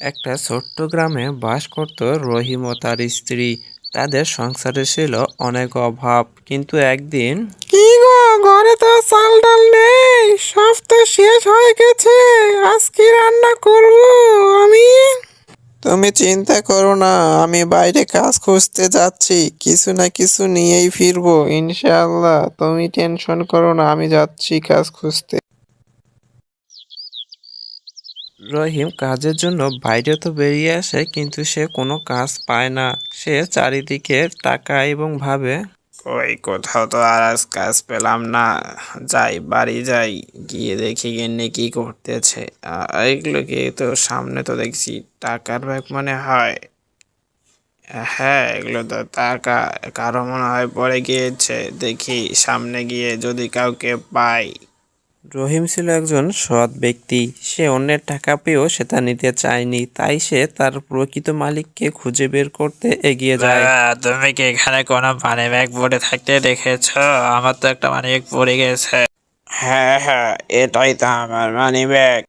একটা ছোট্ট গ্রামে বাস করত রহিম ও তার স্ত্রী। তাদের সংসারে ছিল অনেক অভাব, কিন্তু একদিন কি গো, ঘরে তো চাল ডাল নেই, সব তো শেষ হয়ে গেছে। আজ কি রান্না করব আমি? তুমি চিন্তা করো না, আমি বাইরে কাজ খুঁজতে যাচ্ছি, কিছু না কিছু নিয়েই ফিরবো ইনশাআল্লাহ। তুমি টেনশন করো না, আমি যাচ্ছি কাজ খুঁজতে। রহিম কাজের জন্য বাইরে তো বেরিয়ে আসে, কিন্তু সে কোনো কাজ পায় না। সে চারিদিকে তাকায় এবং ভাবে, ওই কোথাও তো আর আজ কাজ পেলাম না। যাই, বাড়ি যাই, গিয়ে দেখি গিন্নি কি করতেছে। এইগুলো কি, তো সামনে তো দেখছি টাকার ব্যাগ মনে হয়। হ্যাঁ, এগুলো তো টাকা। কারো মনে হয় পড়ে গিয়েছে, দেখি সামনে গিয়ে যদি কাউকে পাই। রহিম ছিল একজন সৎ ব্যক্তি। সে অন্যের টাকা পেয়েও সে তা নিতে চায়নি, তাই সে তার প্রকৃত মালিককে খুঁজে বের করতে এগিয়ে যায়। বাবা, তুমি কি এখানে কোনো মানি ব্যাগ পড়ে থাকতে দেখেছো? আমার তো একটা মানি ব্যাগ পড়ে গেছে। হ্যাঁ হ্যাঁ, এটাই তো আমার মানি ব্যাগ।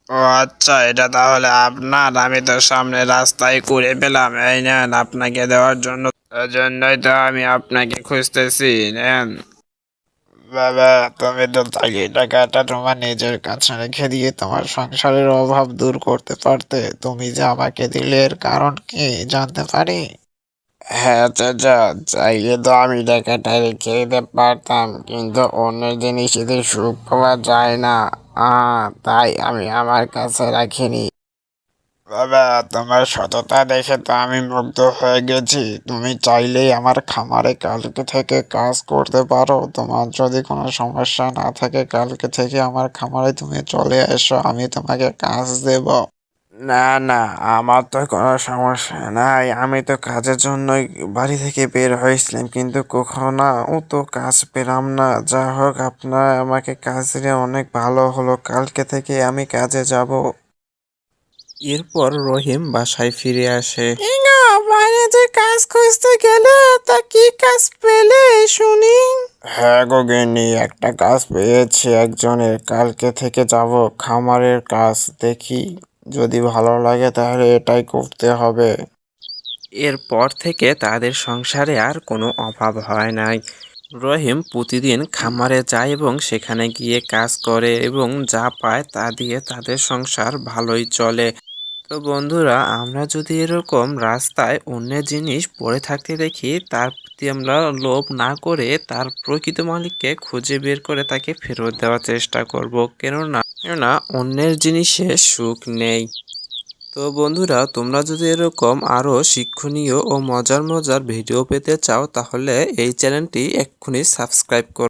ও আচ্ছা, এটা তাহলে আপনার। আমি তো সামনে রাস্তায় কুড়ে পেলাম, এই নেন আপনাকে দেওয়ার জন্য। জন্যই তো আমি আপনাকে খুঁজতেছি, নেন। বাবা, তুমি তো চাইলে টাকাটা তোমার নিজের কাছে রেখে দিয়ে তোমার সংসারের অভাব দূর করতে পারতে। তুমি যে আমাকে দিলে, এর কারণ কি জানতে পারি? হ্যাঁ চাচা, চাইলে তো আমি টাকাটা রেখে দিতে পারতাম, কিন্তু অন্যের জিনিসেতে সুখ পাওয়া যায় না। তাই আমি আমার কাছে রাখিনি। বাবা, তোমার সততা দেখে তো আমি মুগ্ধ হয়ে গেছি। তুমি চাইলেই আমার খামারে কালকে থেকে কাজ করতে পারো। তোমার যদি কোনো সমস্যা না থাকে, কালকে থেকে আমার খামারে তুমি চলে এসো, আমি তোমাকে কাজ দেব। না না, আমার তো কোনো সমস্যা নাই। আমি তো কাজের জন্যই বাড়ি থেকে বের হয়েছিলাম, কিন্তু কখনো তো কাজ পেলাম না। যা হোক, আপনার আমাকে কাজ দিলে অনেক ভালো হলো। কালকে থেকে আমি কাজে যাব। এরপর রহিম বাসায় ফিরে আসে। কি গো, বাইরে যে কাজ খুঁজতে গেলে, তা কি কাজ পেলে শুনি? হ্যাঁ গো গিন্নি, একটা কাজ পেয়েছি একজনের। কালকে থেকে যাব খামারের কাজ। দেখি, যদি ভালো লাগে তাহলে এটাই করতে হবে। এরপর থেকে তাদের সংসারে আর কোনো অভাব হয় নাই। রহিম প্রতিদিন খামারে যায় এবং সেখানে গিয়ে কাজ করে এবং যা পায় তা দিয়ে তাদের সংসার ভালোই চলে। তো বন্ধুরা, আমরা যদি এরকম রাস্তায় অন্যের জিনিস পড়ে থাকতে দেখি, তার প্রতি আমরা লোভ না করে তার প্রকৃত মালিককে খুঁজে বের করে তাকে ফেরত দেওয়ার চেষ্টা করব। কেননা অন্যের জিনিসে সুখ নেই। তো বন্ধুরা, তোমরা যদি এরকম আরও শিক্ষণীয় ও মজার মজার ভিডিও পেতে চাও, তাহলে এই চ্যানেলটি এক্ষুনি সাবস্ক্রাইব করো।